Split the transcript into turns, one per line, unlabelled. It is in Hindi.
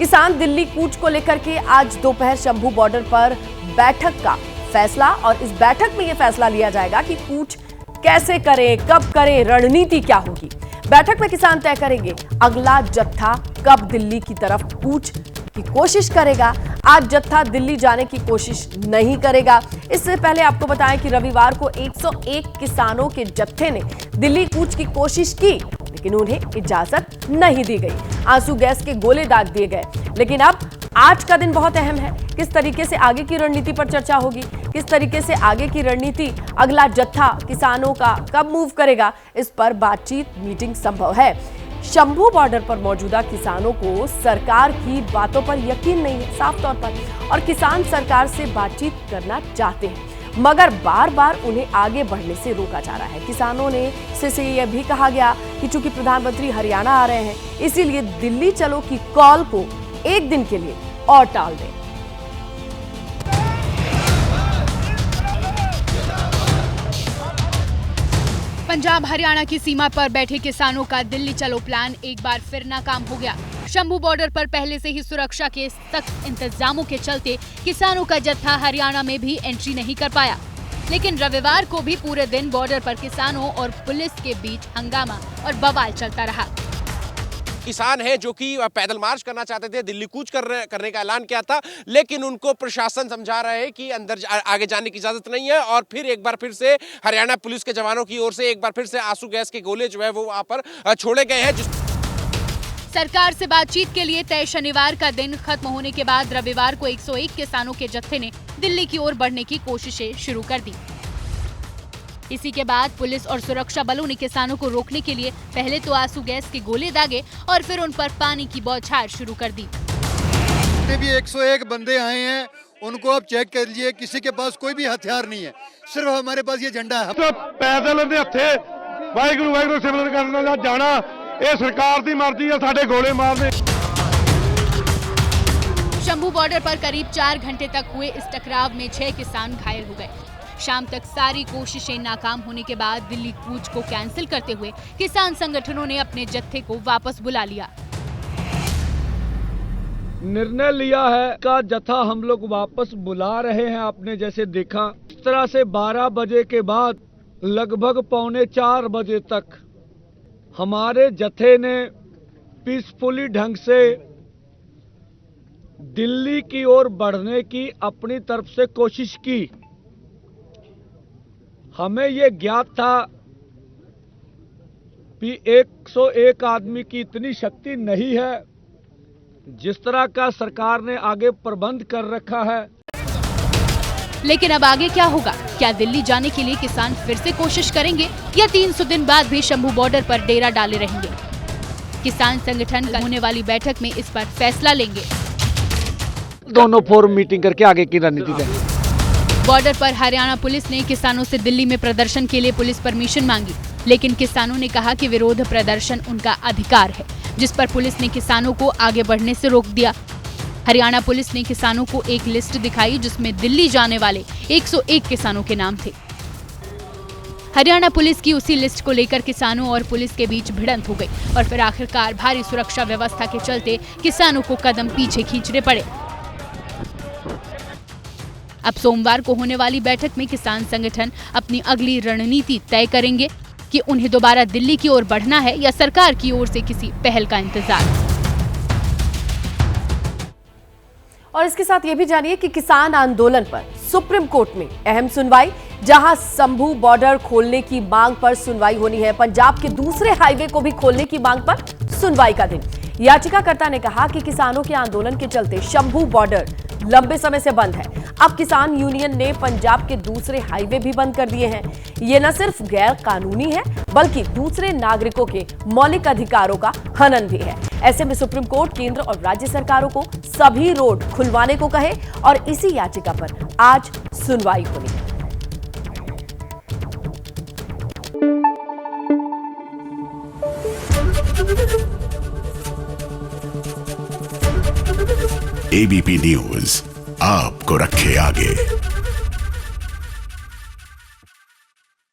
किसान दिल्ली कूच को लेकर के आज दोपहर शंभू बॉर्डर पर बैठक का फैसला, और इस बैठक में यह फैसला लिया जाएगा कि कूच कैसे करें, कब करें, रणनीति क्या होगी। बैठक में किसान तय करेंगे अगला जत्था कब दिल्ली की तरफ कूच की कोशिश करेगा। आज जत्था दिल्ली जाने की कोशिश नहीं करेगा। इससे पहले आपको बताएं कि रविवार को 101 किसानों के जत्थे ने दिल्ली कूच की कोशिश की, लेकिन उन्हें इजाजत नहीं दी गई। आंसू गैस के गोले दाग दिए गए। लेकिन अब आज का दिन बहुत अहम है। किस तरीके से आगे की रणनीति पर चर्चा होगी, किस तरीके से आगे की रणनीति, अगला जत्था किसानों का कब मूव करेगा, इस पर बातचीत, मीटिंग संभव है। शंभू बॉर्डर पर मौजूदा किसानों को सरकार की बातों पर यकीन नहीं है साफ तौर पर, और किसान सरकार से बातचीत करना चाहते हैं, मगर बार बार उन्हें आगे बढ़ने से रोका जा रहा है। किसानों ने से यह भी कहा गया कि चूंकि प्रधानमंत्री हरियाणा आ रहे हैं, इसीलिए दिल्ली चलो की कॉल को एक दिन के लिए और टाल दें।
पंजाब हरियाणा की सीमा पर बैठे किसानों का दिल्ली चलो प्लान एक बार फिर नाकाम हो गया। शंभू बॉर्डर पर पहले से ही सुरक्षा के सख्त इंतजामों के चलते किसानों का जत्था हरियाणा में भी एंट्री नहीं कर पाया। लेकिन रविवार को भी पूरे दिन बॉर्डर पर किसानों और पुलिस के बीच हंगामा और बवाल चलता रहा।
किसान हैं जो कि पैदल मार्च करना चाहते थे, दिल्ली कूच करने का ऐलान किया था, लेकिन उनको प्रशासन समझा रहा है कि अंदर आगे जाने की इजाजत नहीं है। और फिर एक बार फिर से हरियाणा पुलिस के जवानों की ओर से एक बार फिर से आंसू गैस के गोले जो है वो वहां पर छोड़े गए हैं।
सरकार से बातचीत के लिए तय शनिवार का दिन खत्म होने के बाद रविवार को 101 किसानों के जत्थे ने दिल्ली की ओर बढ़ने की कोशिशें शुरू कर दी। इसी के बाद पुलिस और सुरक्षा बलों ने किसानों को रोकने के लिए पहले तो आंसू गैस के गोले दागे और फिर उन पर पानी की बौछार शुरू कर दी।
भी 101 बंदे आए हैं, उनको आप चेक कर लीजिए, किसी के पास कोई भी हथियार नहीं है, सिर्फ हमारे पास ये झंडा है।
तो पैदल दे हथे वाहिगुरू वाहिगुरू सिमरन करना जाना, ये सरकार की मर्जी है, साडे गोले मारने।
शंभू बॉर्डर पर करीब 4 घंटे तक हुए इस टकराव में 6 किसान घायल हो गए। शाम तक सारी कोशिशें नाकाम होने के बाद दिल्ली कूच को कैंसिल करते हुए किसान संगठनों ने अपने जत्थे को वापस बुला लिया।
निर्णय लिया है का जत्था हम लोग वापस बुला रहे हैं। आपने जैसे देखा, इस तरह से 12 बजे के बाद लगभग 3:45 बजे तक हमारे जत्थे ने पीसफुली ढंग से दिल्ली की ओर बढ़ने की अपनी तरफ से कोशिश की। हमें ये ज्ञात था कि 101 आदमी की इतनी शक्ति नहीं है जिस तरह का सरकार ने आगे प्रबंध कर रखा है।
लेकिन अब आगे क्या होगा? क्या दिल्ली जाने के लिए किसान फिर से कोशिश करेंगे या 300 दिन बाद भी शंभू बॉर्डर पर डेरा डाले रहेंगे? किसान संगठन का होने वाली बैठक में इस पर फैसला लेंगे।
दोनों फोरम मीटिंग करके आगे की रणनीति देंगे।
बॉर्डर पर हरियाणा पुलिस ने किसानों से दिल्ली में प्रदर्शन के लिए पुलिस परमिशन मांगी, लेकिन किसानों ने कहा कि विरोध प्रदर्शन उनका अधिकार है, जिस पर पुलिस ने किसानों को आगे बढ़ने से रोक दिया। हरियाणा पुलिस ने किसानों को एक लिस्ट दिखाई जिसमें दिल्ली जाने वाले 101 किसानों के नाम थे। हरियाणा पुलिस की उसी लिस्ट को लेकर किसानों और पुलिस के बीच भिड़ंत हो गई और फिर आखिरकार भारी सुरक्षा व्यवस्था के चलते किसानों को कदम पीछे खींचने पड़े। अब सोमवार को होने वाली बैठक में किसान संगठन अपनी अगली रणनीति तय करेंगे कि उन्हें दोबारा दिल्ली की ओर बढ़ना है या सरकार की ओर से किसी पहल का इंतजार।
और इसके साथ ये भी जानिए कि किसान आंदोलन पर सुप्रीम कोर्ट में अहम सुनवाई, जहां शंभू बॉर्डर खोलने की मांग पर सुनवाई होनी है। पंजाब के दूसरे हाईवे को भी खोलने की मांग पर सुनवाई का दिन। याचिकाकर्ता ने कहा कि किसानों के आंदोलन के चलते शंभू बॉर्डर लंबे समय से बंद है। अब किसान यूनियन ने पंजाब के दूसरे हाईवे भी बंद कर दिए हैं। ये न सिर्फ गैर कानूनी है, बल्कि दूसरे नागरिकों के मौलिक अधिकारों का हनन भी है। ऐसे में सुप्रीम कोर्ट केंद्र और राज्य सरकारों को सभी रोड खुलवाने को कहे और इसी याचिका पर आज सुनवाई होनी है।
एबीपी न्यूज आपको रखे आगे।